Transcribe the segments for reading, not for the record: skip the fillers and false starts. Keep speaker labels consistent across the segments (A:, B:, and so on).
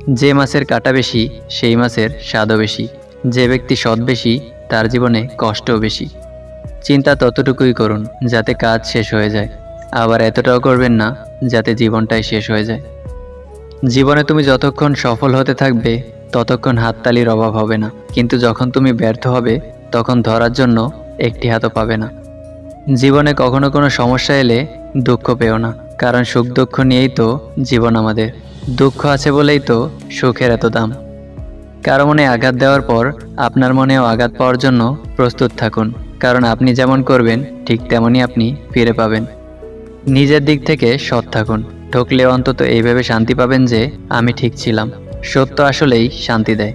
A: যে মাছের কাঁটা বেশি সেই মাছের স্বাদও বেশি। যে ব্যক্তি সৎ বেশি তার জীবনে কষ্টও বেশি। চিন্তা ততটুকুই করুন যাতে কাজ শেষ হয়ে যায়, আবার এতটাও করবেন না যাতে জীবনটাই শেষ হয়ে যায়। জীবনে তুমি যতক্ষণ সফল হতে থাকবে ততক্ষণ হাততালির অভাব হবে না, কিন্তু যখন তুমি ব্যর্থ হবে তখন ধরার জন্য একটি হাতও পাবে না। জীবনে কখনো কোনো সমস্যা এলে দুঃখ পেও না, কারণ সুখ দুঃখ নিয়েই তো জীবন আমাদের। দুঃখ আছে বলেই তো সুখের এত দাম। কারো মনে আঘাত দেওয়ার পর আপনার মনেও আঘাত পাওয়ার জন্য প্রস্তুত থাকুন, কারণ আপনি যেমন করবেন ঠিক তেমনই আপনি ফিরে পাবেন। নিজের দিক থেকে সৎ থাকুন, ঠকলেও অন্তত এইভাবে শান্তি পাবেন যে আমি ঠিক ছিলাম। সত্য আসলেই শান্তি দেয়।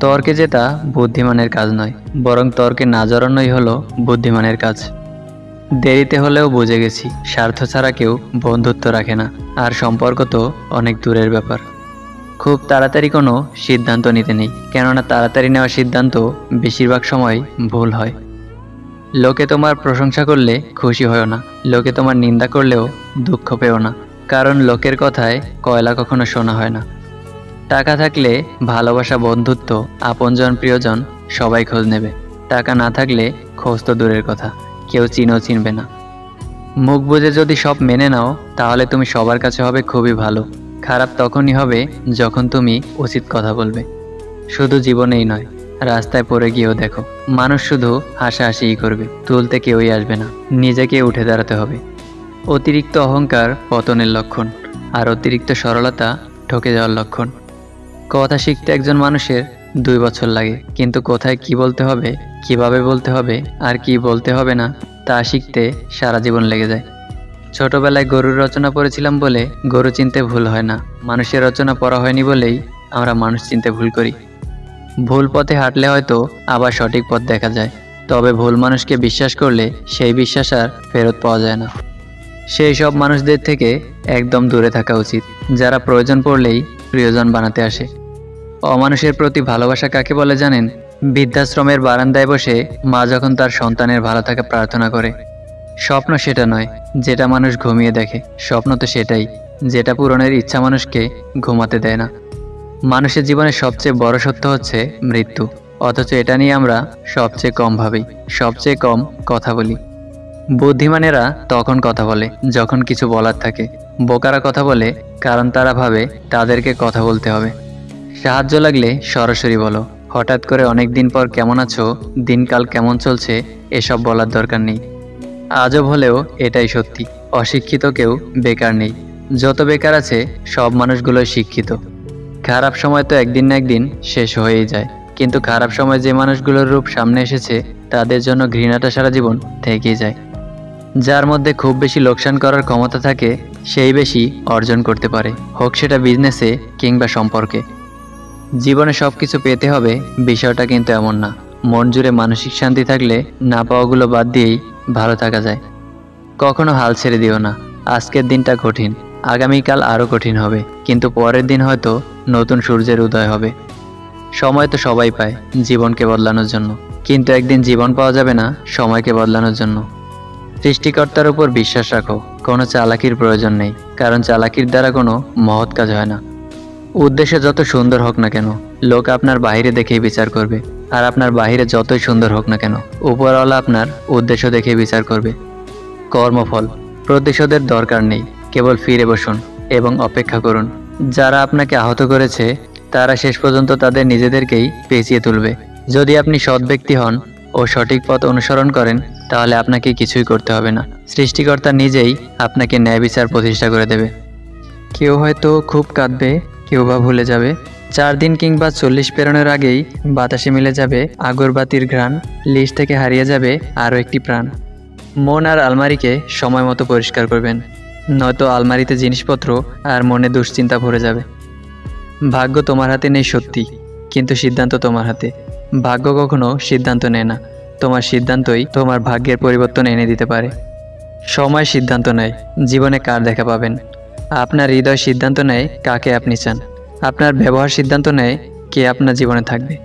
A: তর্কে জেতা বুদ্ধিমানের কাজ নয়, বরং তর্কে না জড়ানোই হলো বুদ্ধিমানের কাজ। দেরিতে হলেও বুঝে গেছি, স্বার্থ ছাড়া কেউ বন্ধুত্ব রাখে না, আর সম্পর্ক তো অনেক দূরের ব্যাপার। খুব তাড়াতাড়ি কোনো সিদ্ধান্ত নিতে নেই, কেননা তাড়াতাড়ি নেওয়া সিদ্ধান্ত বেশিরভাগ সময় ভুল হয়। লোকে তোমার প্রশংসা করলে খুশি হও না, লোকে তোমার নিন্দা করলেও দুঃখ পেও না, কারণ লোকের কথায় কয়লা কখনো শোনা হয় না। টাকা থাকলে ভালোবাসা, বন্ধুত্ব, আপনজন, প্রিয়জন সবাই খোঁজ নেবে। টাকা না থাকলে খোঁজ তো দূরের কথা, কেউ চিনবে না। মুখ বুজে যদি সব মেনে নাও তাহলে তুমি সবার কাছে হবে খুবই ভালো। খারাপ তখনই হবে যখন তুমি উচিত কথা বলবে। শুধু জীবনেই নয়, রাস্তায় পড়ে গিয়েও দেখো, মানুষ শুধু হাসাহাসিই করবে, তুলতে কেউই আসবে না। নিজেকে উঠে দাঁড়াতে হবে। অতিরিক্ত অহংকার পতনের লক্ষণ, আর অতিরিক্ত সরলতা ঠকে যাওয়ার লক্ষণ। কথা শিখতে একজন মানুষের 2 বছর লাগে, কিন্তু কোথায় কি বলতে হবে, কিভাবে বলতে হবে, আর কি বলতে হবে না তা শিখতে সারা জীবন লেগে যায়। ছোটবেলায় গরুর রচনা পড়েছিলাম বলে গরু চিনতে ভুল হয় না, মানুষের রচনা পড়া হয়নি বলেই আমরা মানুষ চিনতে ভুল করি। ভুল পথে হাঁটলে হয়তো আবার সঠিক পথ দেখা যায়, তবে ভুল মানুষকে বিশ্বাস করলে সেই বিশ্বাস আর ফেরত পাওয়া যায় না। সেই সব মানুষদের থেকে একদম দূরে থাকা উচিত, যারা প্রয়োজন পড়লেই প্রিয়জন বানাতে আসে। অমানুষের প্রতি ভালোবাসা কাকে বলে জানেন? বৃদ্ধাশ্রমের বারান্দায় বসে মা যখন তার সন্তানের ভালো থাকা প্রার্থনা করে। স্বপ্ন সেটা নয় যেটা মানুষ ঘুমিয়ে দেখে, স্বপ্ন তো সেটাই যেটা পূরণের ইচ্ছা মানুষকে ঘুমাতে দেয় না। মানুষের জীবনের সবচেয়ে বড় সত্য হচ্ছে মৃত্যু, অথচ এটা নিয়ে আমরা সবচেয়ে কম ভাবি, সবচেয়ে কম কথা বলি। বুদ্ধিমানেরা তখন কথা বলে যখন কিছু বলার থাকে, বোকারা কথা বলে কারণ তারা ভাবে তাদেরকে কথা বলতে হবে। সাহায্য লাগলে সরাসরি বলো, হঠাৎ করে অনেক দিন পর কেমন আছো, দিনকাল কেমন চলছে এসব বলার দরকার নেই। আজব হলেও এটাই সত্যি, অশিক্ষিত কেউ বেকার নেই। যত বেকার আছে সব মানুষগুলোই শিক্ষিত। খারাপ সময় তো একদিন না একদিন শেষ হয়েই যায়, কিন্তু খারাপ সময় যে মানুষগুলোর রূপ সামনে এসেছে তাদের জন্য ঘৃণাটা সারা জীবন থেকেই যায়। যার মধ্যে খুব বেশি লোকসান করার ক্ষমতা থাকে সেই বেশি অর্জন করতে পারে, হোক সেটা বিজনেসে কিংবা সম্পর্কে। জীবনে সব কিছু পেতে হবে বিষয়টা কিন্তু এমন না। মন জুড়ে মানসিক শান্তি থাকলে না পাওয়াগুলো বাদ দিয়েই ভালো থাকা যায়। কখনো হাল ছেড়ে দিও না। আজকের দিনটা কঠিন, আগামীকাল আরও কঠিন হবে, কিন্তু পরের দিন হয়তো নতুন সূর্যের উদয় হবে। সময় তো সবাই পায় জীবনকে বদলানোর জন্য, কিন্তু একদিন জীবন পাওয়া যাবে না সময়কে বদলানোর জন্য। সৃষ্টিকর্তার উপর বিশ্বাস রাখো, কোনো চালাকির প্রয়োজন নেই, কারণ চালাকির দ্বারা কোনো মহৎ কাজ হয় না। উদ্দেশ্য যত সুন্দর হোক না কেন, লোক আপনার বাইরে দেখেই বিচার করবে, আর আপনার বাইরে যতই সুন্দর হোক না কেন উপরওয়ালা আপনার উদ্দেশ্য দেখেই বিচার করবে। কর্মফল, প্রতিশোধের দরকার নেই, কেবল ফিরে বসুন এবং অপেক্ষা করুন। যারা আপনাকে আহত করেছে তারা শেষ পর্যন্ত তাদের নিজেদেরকেই পেঁচিয়ে তুলবে। যদি আপনি সৎ ব্যক্তি হন ও সঠিক পথ অনুসরণ করেন তাহলে আপনাকে কিছুই করতে হবে না, সৃষ্টিকর্তা নিজেই আপনাকে ন্যায় বিচার প্রতিষ্ঠা করে দেবে। কেউ হয়তো খুব কাঁদবে, কেউ বা ভুলে যাবে। 4 দিন কিংবা 40 পেরোনোর আগেই বাতাসে মিলে যাবে আগরবাতির ঘ্রাণ, লিস্ট থেকে হারিয়ে যাবে আরও একটি প্রাণ। মন আর আলমারিকে সময় মতো পরিষ্কার করবেন, নয়তো আলমারিতে জিনিসপত্র আর মনে দুশ্চিন্তা ভরে যাবে। ভাগ্য তোমার হাতে নেই সত্যি, কিন্তু সিদ্ধান্ত তোমার হাতে। ভাগ্য কখনো সিদ্ধান্ত নেয় না, তোমার সিদ্ধান্তই তোমার ভাগ্যের পরিবর্তন এনে দিতে পারে। সময় সিদ্ধান্ত নেয় জীবনে কার দেখা পাবেন। আপনার হৃদয় সিদ্ধান্ত নেয় কাকে আপনি চান। আপনার ব্যবহার সিদ্ধান্ত নেয় কে আপনার জীবনে থাকবে।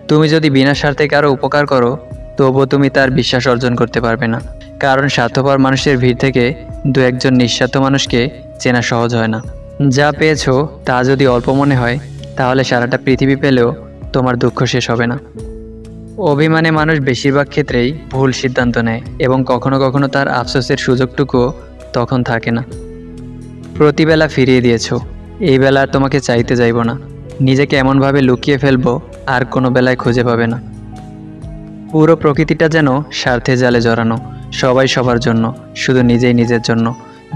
A: তুমি যদি বিনা স্বার্থে কারো উপকার করো তবুও তুমি তার বিশ্বাস অর্জন করতে পারবে না, কারণ স্বার্থপর মানুষের ভিড় থেকে 2-1 জন নিঃস্বার্থ মানুষকে চেনা সহজ হয় না। যা পেয়েছো তা যদি অল্প মনে হয়, তাহলে সারাটা পৃথিবী পেলেও তোমার দুঃখ শেষ হবে না। অভিমানে মানুষ বেশিরভাগ ক্ষেত্রেই ভুল সিদ্ধান্ত নেয় এবং কখনো কখনো তার আফসোসের সুযোগটুকুও তখন থাকে না। প্রতিবেলা ফিরিয়ে দিয়েছো, এই বেলা আর তোমাকে চাইতে যাইব না। নিজেকে এমনভাবে লুকিয়ে ফেলবো আর কোনো বেলায় খুঁজে পাবে না। পুরো প্রকৃতিটা যেন স্বার্থের জালে জড়ানো, সবাই সবার জন্য, শুধু নিজেই নিজের জন্য।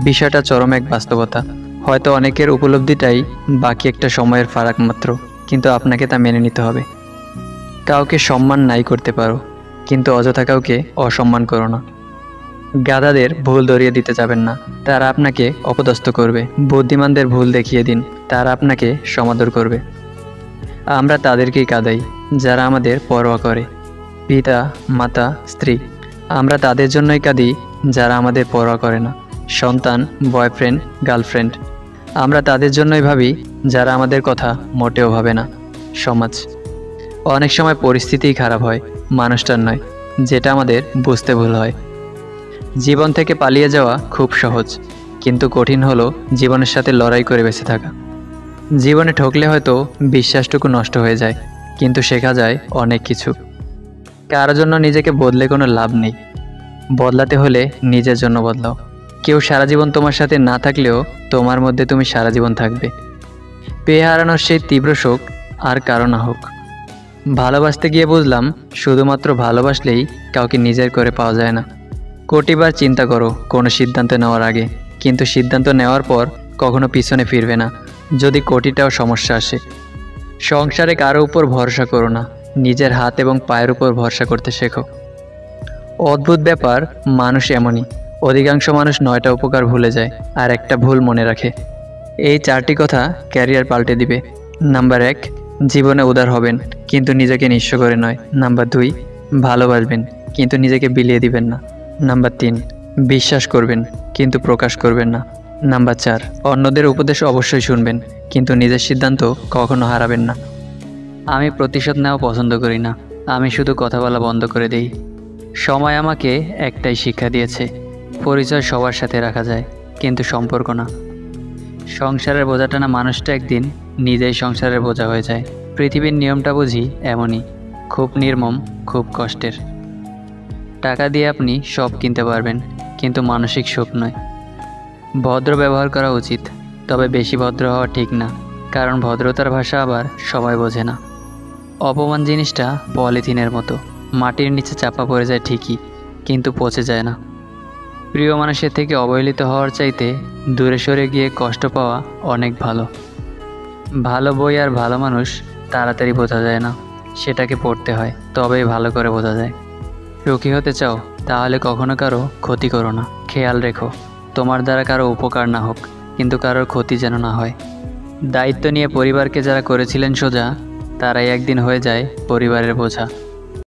A: বিষয়টা চরম এক বাস্তবতা। হয়তো অনেকের উপলব্ধিটাই বাকি একটা সময়ের ফারাক মাত্র, কিন্তু আপনাকে তা মেনে নিতে হবে। কাউকে সম্মান নাই করতে পারো, কিন্তু অযথা কাউকে অসম্মান করো না। গাধাদের ভুল ধরিয়ে দিতে যাবেন না, তারা আপনাকে অপদস্থ করবে। বুদ্ধিমানদের ভুল দেখিয়ে দিন, তারা আপনাকে সমাদর করবে। আমরা তাদেরকেই কাঁদাই যারা আমাদের পরোয়া করে, পিতা, মাতা, স্ত্রী। আমরা তাদের জন্যই কাঁদি যারা আমাদের পরোয়া করে না, সন্তান, বয়ফ্রেন্ড, গার্লফ্রেন্ড। আমরা তাদের জন্যই ভাবি যারা আমাদের কথা মোটেও ভাবে না, সমাজ। অনেক সময় পরিস্থিতিই খারাপ হয়, মানুষটার নয়, যেটা আমাদের বুঝতে ভুল হয়। জীবন থেকে পালিয়ে যাওয়া খুব সহজ, কিন্তু কঠিন হলো জীবনের সাথে লড়াই করে বেঁচে থাকা। জীবনে ঠকলে হয়তো বিশ্বাসটুকু নষ্ট হয়ে যায়, কিন্তু শেখা যায় অনেক কিছু। কারোর জন্য নিজেকে বদলে কোনো লাভ নেই, বদলাতে হলে নিজের জন্য বদলাও। কেউ সারা জীবন তোমার সাথে না থাকলেও তোমার মধ্যে তুমি সারা জীবন থাকবে। পেয়ে হারানোর সেই তীব্র শোক আর কারো না হোক। ভালোবাসতে গিয়ে বুঝলাম শুধুমাত্র ভালোবাসলেই কাউকে নিজের করে পাওয়া যায় না। কোটিবার চিন্তা করো কোনো সিদ্ধান্ত নেওয়ার আগে, কিন্তু সিদ্ধান্ত নেওয়ার পর কখনো পিছনে ফিরবে না যদি কোটিটাও সমস্যা আসে। সংসারে কারো উপর ভরসা করো না, নিজের হাত এবং পায়ের উপর ভরসা করতে শেখো। অদ্ভুত ব্যাপার, মানুষ এমনই। অধিকাংশ মানুষ 9টা উপকার ভুলে যায় আর একটা ভুল মনে রাখে। এই 4টি কথা ক্যারিয়ার পাল্টে দিবে। নাম্বার 1, জীবনে উদার হবেন, কিন্তু নিজেকে নিঃস্ব করে নয়। নাম্বার 2, ভালোবাসবেন, কিন্তু নিজেকে বিলিয়ে দিবেন না। নাম্বার 3, বিশ্বাস করবেন, কিন্তু প্রকাশ করবেন না। নাম্বার 4, অন্যদের উপদেশ অবশ্যই শুনবেন, কিন্তু নিজের সিদ্ধান্ত কখনো হারাবেন না। আমি প্রতিশোধ নেওয়া পছন্দ করি না, আমি শুধু কথা বলা বন্ধ করে দেই। সময় আমাকে একটাই শিক্ষা দিয়েছে, পরিচয় সবার সাথে রাখা যায়, কিন্তু সম্পর্ক না। সংসারের বোঝা টানা মানুষটা একদিন নিজেই সংসারের বোঝা হয়ে যায়। পৃথিবীর নিয়মটা বুঝি এমনই, খুব নির্মম, খুব কষ্টের। টাকা দিয়ে আপনি সব কিনতে পারবেন, কিন্তু মানসিক সুখ নয়। ভদ্র ব্যবহার করা উচিত, তবে বেশি ভদ্র হওয়া ঠিক না, কারণ ভদ্রতার ভাষা আবার সবাই বোঝে না। অপমান জিনিসটা পলিথিনের মতো, মাটির নিচে চাপা পড়ে যায় ঠিকই, কিন্তু পচে যায় না। প্রিয় মানুষের থেকে অবহেলিত হওয়ার চাইতে দূরে সরে গিয়ে কষ্ট পাওয়া অনেক ভালো। ভালো বই আর ভালো মানুষ তাড়াতাড়ি বোঝা যায় না, সেটাকে পড়তে হয়, তবেই ভালো করে বোঝা যায়। সুখী হতে চাও, তাহলে কখনো কারো ক্ষতি করো না। খেয়াল রেখো, তোমার দ্বারা কারো উপকার না হোক, কিন্তু কারোর ক্ষতি যেন না হয়। দায়িত্ব নিয়ে পরিবারকে যারা করেছিলেন সোজা, তারাই একদিন হয়ে যায় পরিবারের বোঝা।